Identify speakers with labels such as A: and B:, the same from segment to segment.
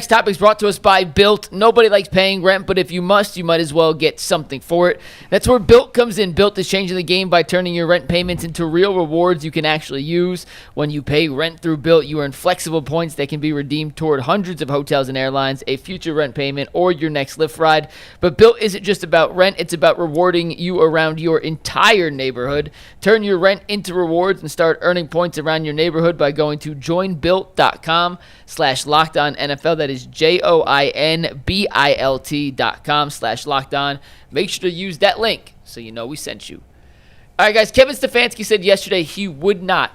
A: Next topic is brought to us by Built. Nobody likes paying rent, but if you must, you might as well get something for it. That's where Built comes in. Built is changing the game by turning your rent payments into real rewards you can actually use. When you pay rent through Built, you earn flexible points that can be redeemed toward hundreds of hotels and airlines, a future rent payment, or your next Lyft ride. But Built isn't just about rent. It's about rewarding you around your entire neighborhood. Turn your rent into rewards and start earning points around your neighborhood by going to joinbuilt.com/LockedOnNFL. That is joinbilt.com/lockdown. Make sure to use that link so you know we sent you. All right, guys, Kevin Stefanski said yesterday he would not,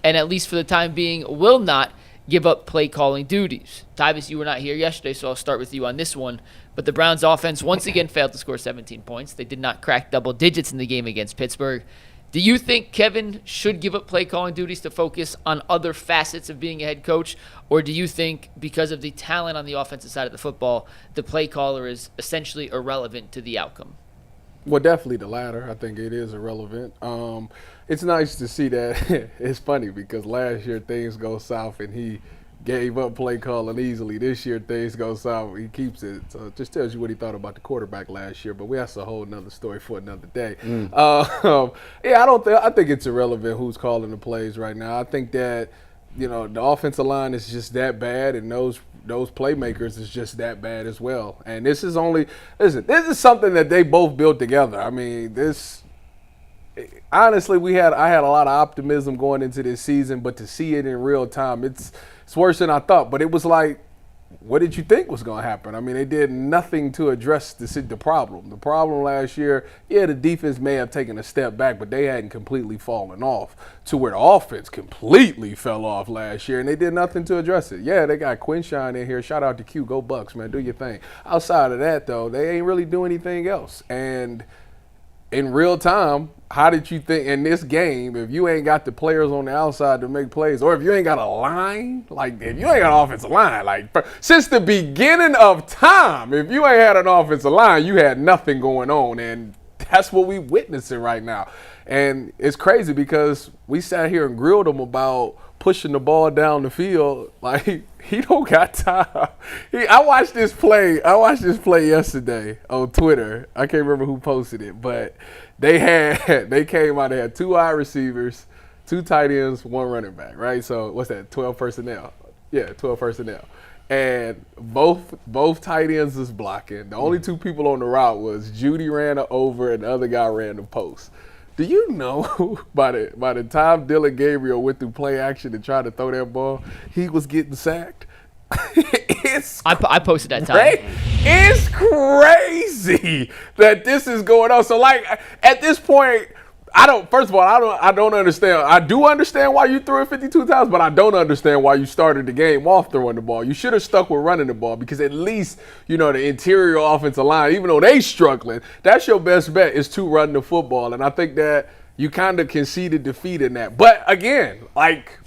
A: and at least for the time being, will not give up play calling duties. Tyvis, you were not here yesterday, so I'll start with you on this one. But the Browns offense once again failed to score 17 points. They did not crack double digits in the game against Pittsburgh. Do you think Kevin should give up play calling duties to focus on other facets of being a head coach? Or do you think because of the talent on the offensive side of the football, the play caller is essentially irrelevant to the outcome?
B: Well, definitely the latter. I think it is irrelevant. It's nice to see that. It's funny because last year things go south and he gave up play calling easily. This year things go south. He keeps it. So it just tells you what he thought about the quarterback last year. But that's a whole nother story for another day. I think it's irrelevant who's calling the plays right now. I think that, the offensive line is just that bad, and those playmakers is just that bad as well. And this is something that they both built together. I mean, honestly, I had a lot of optimism going into this season, but to see it in real time, it's worse than I thought. But it was like, what did you think was going to happen? I mean, they did nothing to address the problem. The problem last year, the defense may have taken a step back, but they hadn't completely fallen off to where the offense completely fell off last year, and they did nothing to address it. Yeah, they got Quinshawn in here. Shout out to Q. Go Bucks, man. Do your thing. Outside of that, though, they ain't really doing anything else. And in real time, how did you think in this game, if you ain't got the players on the outside to make plays, or if you ain't got a line, like if you ain't got an offensive line, like since the beginning of time, if you ain't had an offensive line, you had nothing going on, and that's what we witnessing right now. And it's crazy because we sat here and grilled him about pushing the ball down the field. Like, he don't got time. I watched this play yesterday on Twitter. I can't remember who posted it, but they came out, they had 2 wide receivers, 2 tight ends, 1 running back, right? So what's that, 12 personnel? Yeah, 12 personnel. And both tight ends was blocking. The only 2 people on the route was Judy ran the over and the other guy ran the post. Do you know by the time Dylan Gabriel went through play action and tried to throw that ball, he was getting sacked?
A: I posted that time.
B: It's crazy that this is going on. So, like, at this point, I don't understand. I do understand why you threw it 52 times, but I don't understand why you started the game off throwing the ball. You should have stuck with running the ball because at least, the interior offensive line, even though they struggling, that's your best bet is to run the football. And I think that you kind of conceded defeat in that. But again, like,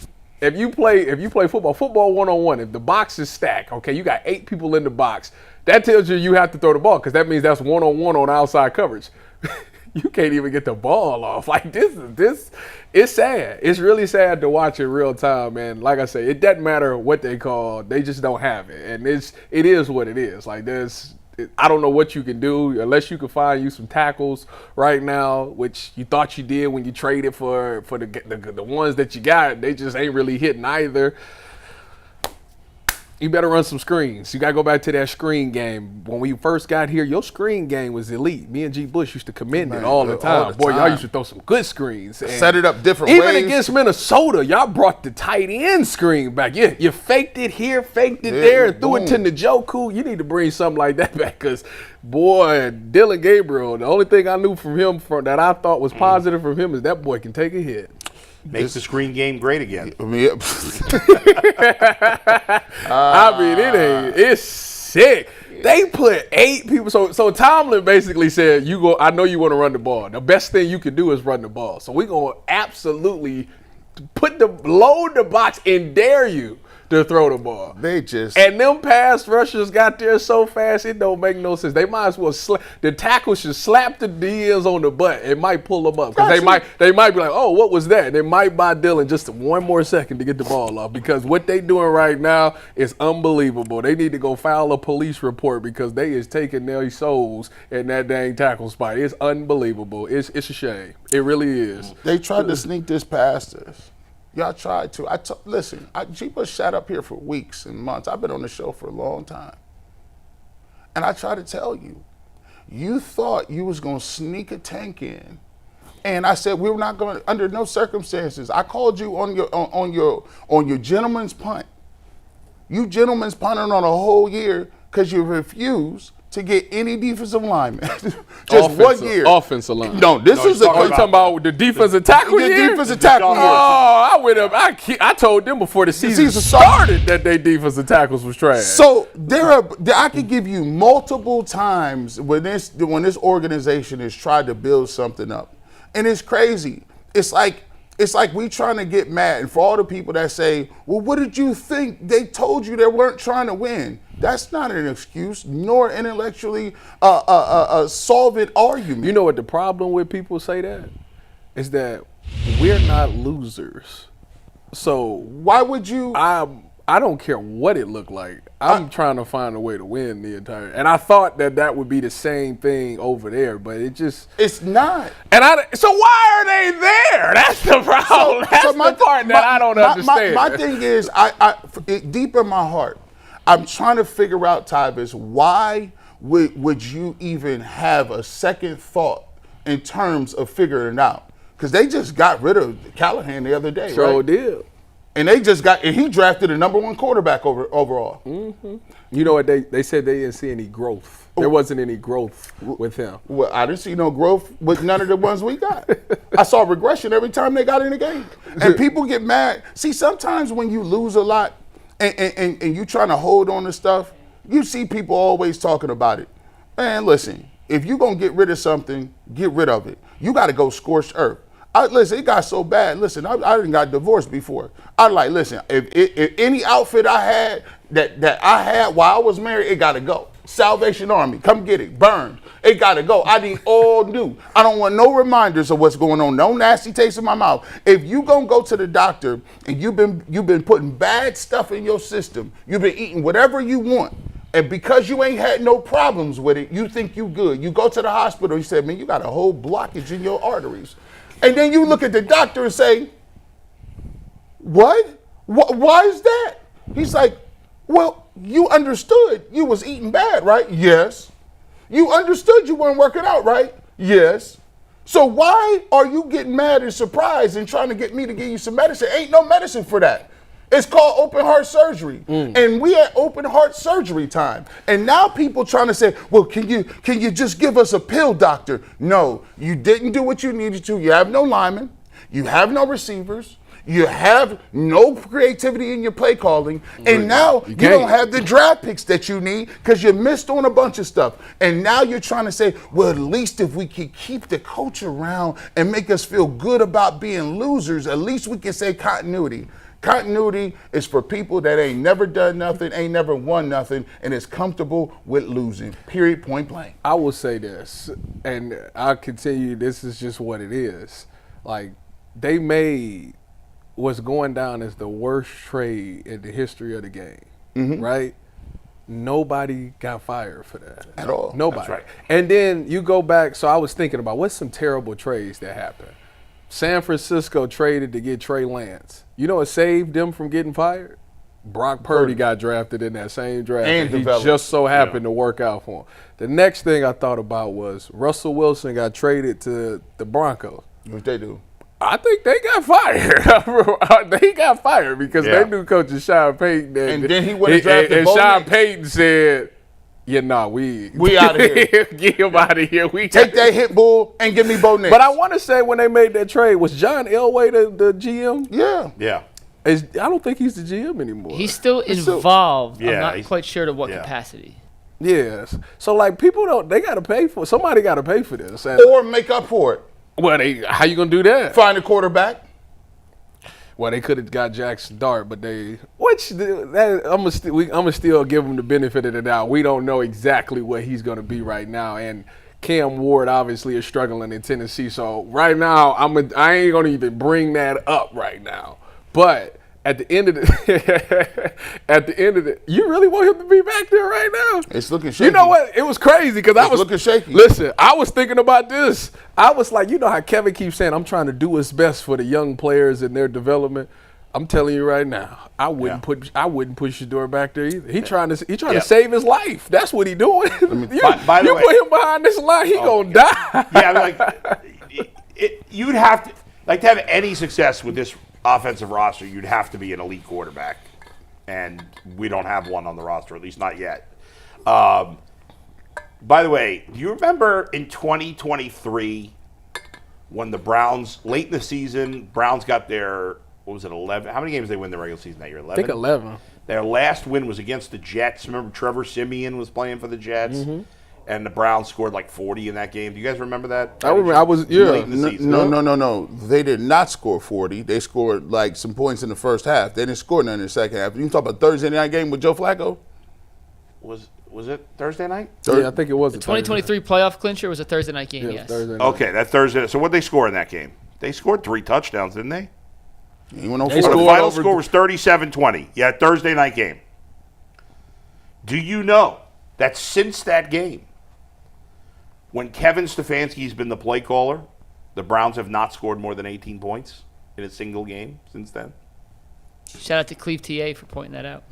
B: if you play football one-on-one, if the box is stacked, okay, you got 8 people in the box, that tells you have to throw the ball because that means that's one-on-one on outside coverage. You can't even get the ball off. Like, this it's sad. It's really sad to watch in real time, man. Like I say, it doesn't matter what they call. They just don't have it. And it is what it is. Like, I don't know what you can do unless you can find you some tackles right now, which you thought you did when you traded for the ones that you got. They just ain't really hitting either. You better run some screens. You got to go back to that screen game. When we first got here, your screen game was elite. Me and G. Bush used to commend it all the time. Boy, y'all used to throw some good screens. And
C: set it up different ways.
B: Even against Minnesota, y'all brought the tight end screen back. Yeah, you faked it here, faked it there, and threw it to Njoku. You need to bring something like that back because, boy, Dylan Gabriel, the only thing I knew from him that I thought was positive from him is that boy can take a hit.
D: Makes the screen game great again.
B: I mean, it's sick. They put 8 people. So Tomlin basically said, I know you want to run the ball. The best thing you can do is run the ball. So we're going to absolutely load the box and dare you to throw the ball. And them pass rushers got there so fast, it don't make no sense. They might as well the tackle should slap the DNs on the butt. It might pull them up because they might be like, oh, what was that? And they might buy Dylan just one more second to get the ball off because what they doing right now is unbelievable. They need to go file a police report because they is taking their souls in that dang tackle spot. It's unbelievable. It's a shame. It really is.
C: They tried to sneak this past us. Y'all tried to. Listen, G-Bush sat up here for weeks and months. I've been on the show for a long time. And I try to tell you, you thought you was going to sneak a tank in. And I said, we were not going to, under no circumstances. I called you on your gentleman's punt. You gentlemen's punting on a whole year because you refused to get any defensive lineman. Just 1 year.
B: Offensive line.
C: No, this is
B: you talking about the defensive tackle year?
C: The defensive tackle year.
B: Oh, I went up. I told them before the season started that they defensive tackles was trash.
C: So I could give you multiple times when this organization has tried to build something up, and it's crazy. It's like we trying to get mad, and for all the people that say, well, what did you think? They told you they weren't trying to win. That's not an excuse, nor intellectually a solvent argument.
B: You know what the problem with people say that? Is that we're not losers. So
C: why would you?
B: I don't care what it looked like. I'm trying to find a way to win the entire. And I thought that would be the same thing over there, but it's
C: not.
B: And so why are they there? That's the problem. That's the part that I don't understand.
C: My thing is, deep in my heart, I'm trying to figure out, Tyvis, why would you even have a second thought in terms of figuring it out? Because they just got rid of Callahan the other day,
B: Sure
C: right?
B: did.
C: And he drafted a #1 quarterback overall.
B: Mm-hmm. You know what, they said they didn't see any growth. There wasn't any growth with him.
C: Well, I didn't see no growth with none of the ones we got. I saw regression every time they got in the game. And people get mad. See, sometimes when you lose a lot, and you trying to hold on to stuff, you see people always talking about it. Man, listen, if you're going to get rid of something, get rid of it. You got to go scorched earth. Listen, it got so bad. Listen, I didn't got divorced before. Listen, if any outfit I had that I had while I was married, it got to go. Salvation Army, come get it, burned. It got to go. I need all new. I don't want no reminders of what's going on. No nasty taste in my mouth. If you gonna go to the doctor and you've been putting bad stuff in your system, you've been eating whatever you want, and because you ain't had no problems with it, you think you good. You go to the hospital, you say, man, you got a whole blockage in your arteries. And then you look at the doctor and say, what? Why is that? He's like, well, you understood you was eating bad, right? Yes. You understood you weren't working out, right? Yes. So why are you getting mad and surprised and trying to get me to give you some medicine? Ain't no medicine for that. It's called open heart surgery. And we at open heart surgery time. And now people trying to say, well, can you just give us a pill, doctor? No, you didn't do what you needed to. You have no linemen. You have no receivers. You have no creativity in your play calling. And now you don't have the draft picks that you need because you missed on a bunch of stuff. And now you're trying to say, well, at least if we can keep the coach around and make us feel good about being losers, at least we can say continuity. Continuity is for people that ain't never done nothing, ain't never won nothing, and is comfortable with losing, period, point blank.
B: I will say this, and I'll continue, this is just what it is. Like, they made what's going down as the worst trade in the history of the game, right? Nobody got fired for that.
C: At all.
B: Nobody.
D: That's right.
B: And then you go back, so I was thinking about what's some terrible trades that happened. San Francisco traded to get Trey Lance. You know what saved them from getting fired? Brock Purdy got drafted in that same draft. And he just so happened to work out for him. The next thing I thought about was Russell Wilson got traded to the Broncos.
C: What they do?
B: I think they got fired. They got fired because they knew coach is Sean Payton.
C: And then he went and drafted
B: and Sean Payton said, yeah, nah, we
C: out of here.
B: Get him out of here.
C: Take that hit bull and give me Bo Nix.
B: But I want to say when they made that trade, was John Elway the GM?
C: Yeah.
D: Yeah.
B: I don't think he's the GM anymore.
A: He's still involved.
D: Yeah,
A: I'm not quite sure to what capacity.
B: Yes. So, like, people they got to pay for somebody got to pay for this.
C: Or make up for it.
B: Well, how you going to do that?
C: Find a quarterback.
B: Well, they could have got Jackson Dart, but I'm gonna still give him the benefit of the doubt. We don't know exactly what he's gonna be right now, and Cam Ward obviously is struggling in Tennessee. So right now, I ain't gonna even bring that up right now. But at the end of the, you really want him to be back there right now?
C: It's looking shaky.
B: You know what? It was crazy because I was
C: looking shaky.
B: Listen, I was thinking about this. I was like, you know how Kevin keeps saying, I'm trying to do what's best for the young players and their development. I'm telling you right now, I wouldn't push Shedeur back there either. He trying to save his life. That's what he doing.
D: By the way,
B: put him behind this line, he gonna die.
D: Yeah, you'd have to to have any success with this offensive roster. You'd have to be an elite quarterback, and we don't have one on the roster, at least not yet. By the way, do you remember in 2023 when the Browns late in the season, Browns got their 11? How many games did they win the regular season that year? 11?
B: I think 11.
D: Their last win was against the Jets. Remember Trevor Siemian was playing for the Jets? Mm-hmm. And the Browns scored like 40 in that game. Do you guys remember that?
B: I remember. I was, yeah.
D: Late in the season.
C: No. They did not score 40. They scored like some points in the first half. They didn't score none in the second half. You can talk about Thursday night game with Joe Flacco?
D: Was it Thursday night?
B: Yeah, I think it was.
A: The 2023 playoff clincher was a Thursday night game, yes.
B: Thursday night.
D: Okay, that Thursday. So what did they score in that game? They scored 3 touchdowns, didn't they?
C: He went over.
D: The final score was 37-20. Yeah, Thursday night game. Do you know that since that game, when Kevin Stefanski's been the play caller, the Browns have not scored more than 18 points in a single game since then?
A: Shout out to Cleve TA for pointing that out.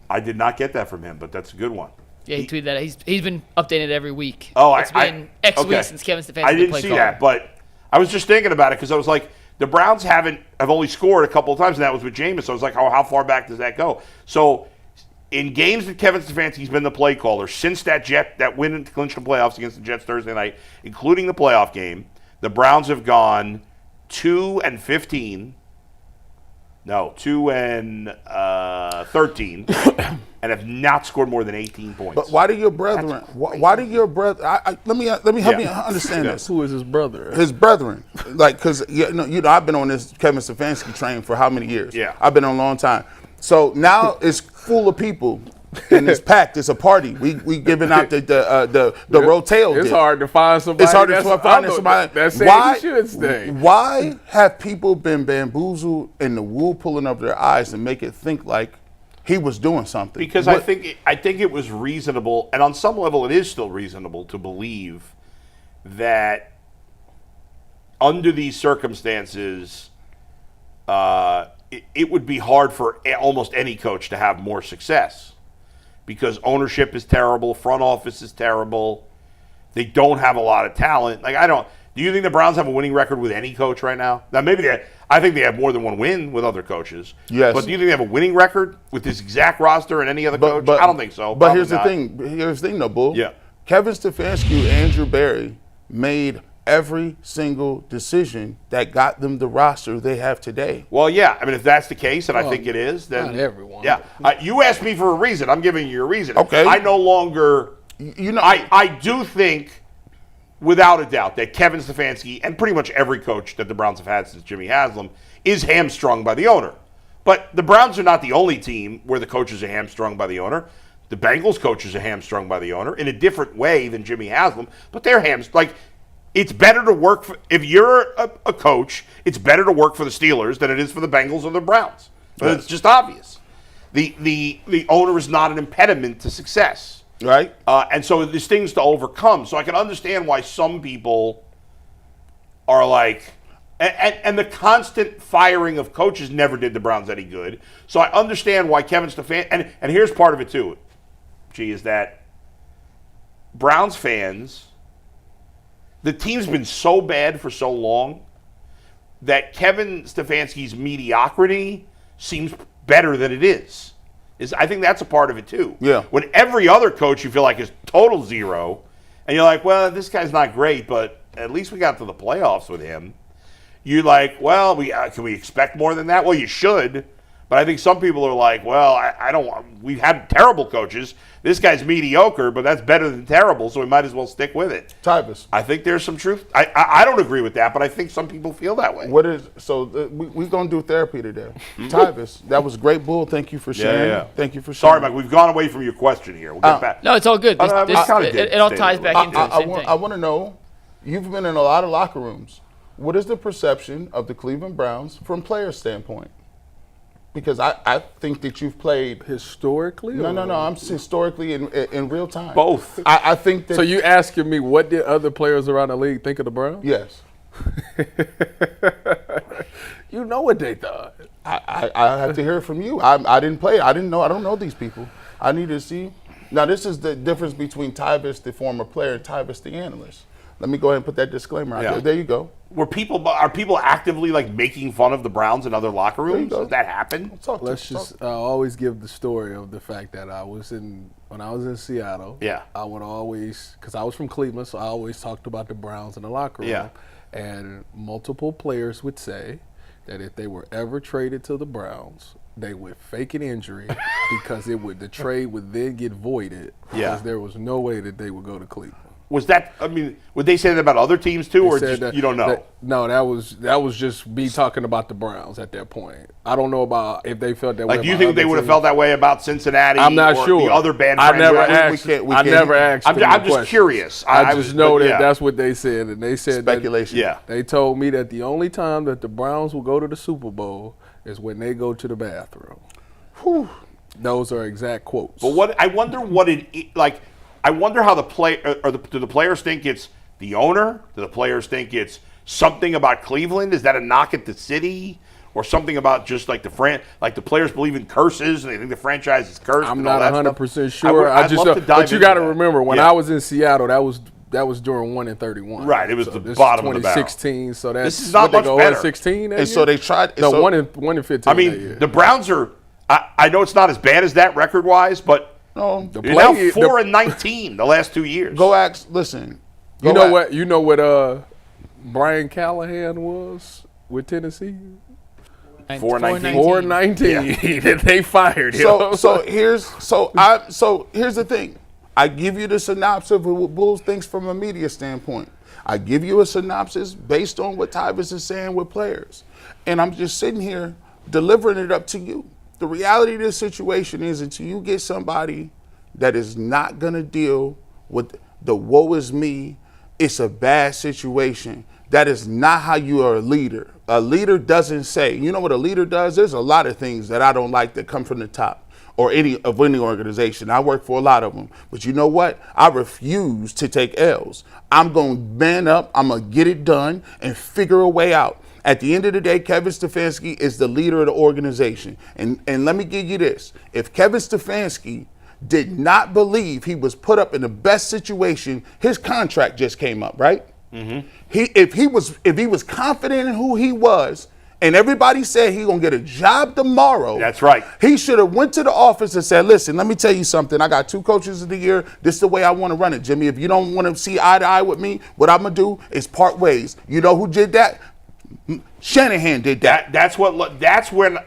D: I did not get that from him, but that's a good one.
A: Yeah, he tweeted that. He's been updating it every week.
D: Oh,
A: it's been X weeks since Kevin Stefanski.
D: I didn't see that, but I was just thinking about it because I was like, the Browns have only scored a couple of times, and that was with Jameis. So I was like, how far back does that go? So in games that Kevin Stefanski's been the play caller since that win to clinch the playoffs against the Jets Thursday night, including the playoff game, the Browns have gone 2-15. No, 2-13, and have not scored more than 18 points.
C: But why do your brethren? Why do your brother? Let me help me understand this.
B: Who is his brother?
C: His brethren, like, because I've been on this Kevin Stefanski train for how many years?
D: Yeah,
C: I've been on a long time. So now it's full of people. And it's packed. It's a party. We giving out the rotel.
B: It's hard to find somebody.
C: It's hard to find somebody.
B: That's saying he should stay.
C: Why have people been bamboozled and the wool pulling up their eyes and make it think like he was doing something?
D: Because I think it was reasonable, and on some level it is still reasonable to believe that under these circumstances, it would be hard for almost any coach to have more success. Because ownership is terrible, front office is terrible. They don't have a lot of talent. Do you think the Browns have a winning record with any coach right now? Now, I think they have more than one win with other coaches.
C: Yes.
D: But do you think they have a winning record with this exact roster and any other coach? I don't think so.
C: But here's the thing, though, Bull.
D: Yeah.
C: Kevin Stefanski and Andrew Berry made every single decision that got them the roster they have today.
D: Well, yeah. I mean, if that's the case, and I think it is, then
B: not everyone.
D: Yeah. You asked me for a reason. I'm giving you a reason.
C: Okay.
D: I no longer. I do think, without a doubt, that Kevin Stefanski and pretty much every coach that the Browns have had since Jimmy Haslam is hamstrung by the owner. But the Browns are not the only team where the coaches are hamstrung by the owner. The Bengals coaches are hamstrung by the owner in a different way than Jimmy Haslam, but they're hamstrung. It's better to work for, if you're a coach, it's better to work for the Steelers than it is for the Bengals or the Browns. But it's just obvious. The owner is not an impediment to success.
C: Right.
D: And so there's things to overcome. So I can understand why some people are like, and the constant firing of coaches never did the Browns any good. So I understand why Kevin Stefanski, and here's part of it too, is that Browns fans, the team's been so bad for so long that Kevin Stefanski's mediocrity seems better than it is. I think that's a part of it too.
C: Yeah.
D: When every other coach you feel like is total zero, and you're like, well, this guy's not great, but at least we got to the playoffs with him. You're like, well, can we expect more than that? Well, you should, But I think some people are like, well, I don't. We've had terrible coaches. This guy's mediocre, but that's better than terrible, so we might as well stick with it.
C: Tyvus.
D: I think there's some truth. I don't agree with that, but I think some people feel that way.
C: We're going to do therapy today. Tyvus, that was great, Bull. Thank you for sharing.
D: Yeah.
C: Thank you for sharing.
D: Sorry, Mike. We've gone away from your question here. We'll get back.
A: No, it's all good. It all ties back into the same thing.
C: I want to know, you've been in a lot of locker rooms. What is the perception of the Cleveland Browns from players' standpoint? Because I think that you've played
B: historically.
C: No. I'm historically in real time.
D: Both.
C: I think that.
B: So you asking me what did other players around the league think of the Browns?
C: Yes.
B: You know what they thought.
C: I have to hear it from you. I didn't play. I didn't know. I don't know these people. I need to see. Now this is the difference between Tyvus, the former player, and Tyvus, the analyst. Let me go ahead and put that disclaimer out there. There you go.
D: Are people actively like making fun of the Browns in other locker rooms? Does that happen?
B: I always give the story of the fact that when I was in Seattle.
D: Yeah.
B: I would always, because I was from Cleveland, so I always talked about the Browns in the locker room.
D: Yeah.
B: And multiple players would say that if they were ever traded to the Browns, they would fake an injury because the trade would then get voided because there was no way that they would go to Cleveland.
D: Was that? I mean, would they say that about other teams too, or just, you don't know?
B: No, that was just me talking about the Browns at that point. I don't know about if they felt that way.
D: Like, do you think they would have felt that way about Cincinnati?
B: I'm not
D: or
B: sure.
D: The other band.
B: I never asked.
D: I'm just curious.
B: I just know that's what they said, and they said
C: speculation.
B: They told me that the only time that the Browns will go to the Super Bowl is when they go to the bathroom.
C: Whew.
B: Those are exact quotes.
D: But I wonder what it like. I wonder how do the players think it's the owner? Do the players think it's something about Cleveland? Is that a knock at the city? Or something about just like the players believe in curses and they think the franchise is cursed?
B: I'm not 100% sure.
D: I'd love to dive
B: but you got to
D: into that.
B: remember, when I was in Seattle, that was during 1-31.
D: Right, it was the
B: this
D: bottom
B: is
D: of the barrel.
B: 2016, so that's
D: This is not much better.
B: 16
C: And so they tried.
B: No, 1-15.
D: I mean, the Browns are. I know it's not as bad as that record-wise, but
C: no,
D: you're now 4-19 the last 2 years.
C: Go ask. Listen.
B: You know what Brian Callahan was with Tennessee? 4-19.
C: Yeah.
B: They fired him.
C: So here's the thing. I give you the synopsis of what Bulls thinks from a media standpoint. I give you a synopsis based on what Tyvus is saying with players. And I'm just sitting here delivering it up to you. The reality of this situation is until you get somebody that is not going to deal with the woe is me, it's a bad situation. That is not how you are a leader. A leader doesn't say, you know what a leader does? There's a lot of things that I don't like that come from the top or any organization. I work for a lot of them. But you know what? I refuse to take L's. I'm going to man up. I'm going to get it done and figure a way out. At the end of the day, Kevin Stefanski is the leader of the organization. And let me give you this. If Kevin Stefanski did not believe he was put up in the best situation, his contract just came up, right? Mm-hmm. If he was confident in who he was, and everybody said he's gonna get a job tomorrow.
D: That's right.
C: He should have went to the office and said, "Listen, let me tell you something. I got 2 coaches of the year. This is the way I want to run it, Jimmy. If you don't want to see eye to eye with me, what I'm gonna do is part ways." You know who did that? Shanahan did that.
D: That's when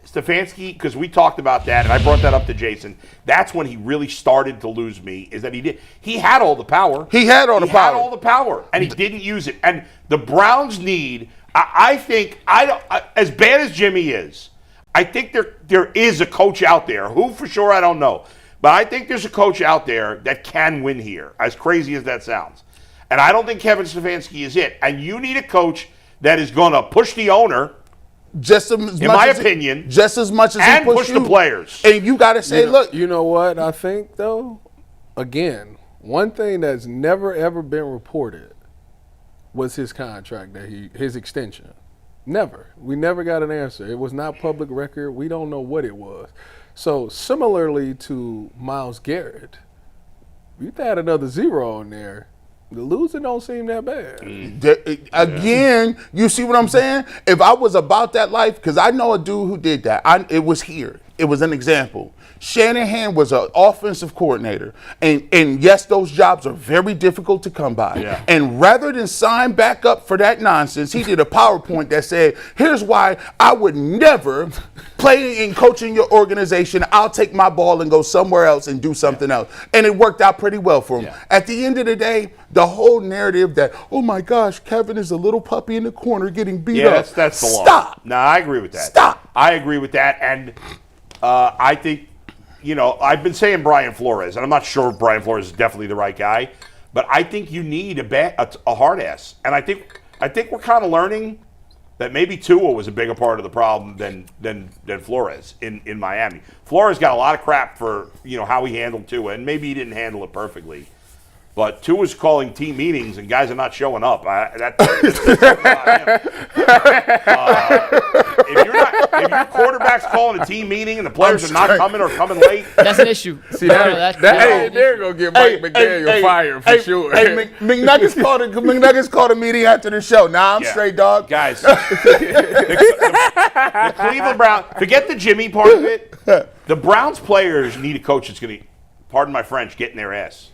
D: Stefanski, because we talked about that, and I brought that up to Jason. That's when he really started to lose me. Is that he had all the power.
C: He had all the power.
D: He had all the power, and he didn't use it. And the Browns need. I think as bad as Jimmy is, I think there is a coach out there who, for sure, I don't know, but I think there's a coach out there that can win here. As crazy as that sounds, and I don't think Kevin Stefanski is it. And you need a coach that is going to push the owner.
C: Just as much,
D: in my opinion,
C: just as much as
D: and
C: he
D: push the players.
C: And you got to say, look.
B: You know what I think, though? Again, one thing that's never, ever been reported was his contract, his extension. Never. We never got an answer. It was not public record. We don't know what it was. So similarly to Myles Garrett, you add another 0 on there, the loser don't seem that bad.
C: Again, you see what I'm saying? If I was about that life, because I know a dude who did that. It was here. it was an example. Shanahan was an offensive coordinator. And yes, those jobs are very difficult to come by.
D: Yeah.
C: And rather than sign back up for that nonsense, he did a PowerPoint that said, here's why I would never play in coaching your organization. I'll take my ball and go somewhere else and do something else. And it worked out pretty well for him.
D: Yeah.
C: At the end of the day, the whole narrative that, oh my gosh, Kevin is a little puppy in the corner getting beat up.
D: That's the law.
C: Stop.
D: No, I agree with that.
C: Stop.
D: I agree with that. And I think, I've been saying Brian Flores, and I'm not sure Brian Flores is definitely the right guy, but I think you need a hard ass. And I think we're kind of learning that maybe Tua was a bigger part of the problem than Flores in Miami. Flores got a lot of crap for how he handled Tua, and maybe he didn't handle it perfectly. But Tua's calling team meetings and guys are not showing up. If your quarterback's calling a team meeting and the players are not coming or coming late,
A: That's an issue.
B: See, they're going to get Mike McDaniel fired for sure.
C: Hey, McNuggets called a meeting after the show. Nah, I'm straight, dog.
D: Guys, the Cleveland Browns, forget the Jimmy part of it. The Browns players need a coach that's going to, pardon my French, get in their ass.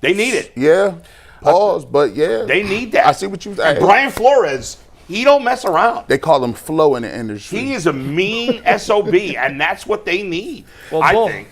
D: They need it.
C: Yeah. Pause, but yeah.
D: They need that.
C: I see what you saying.
D: Brian Flores, he don't mess around.
C: They call him Flo in the industry.
D: He is a mean SOB, and that's what they need,
A: Well,
D: I think.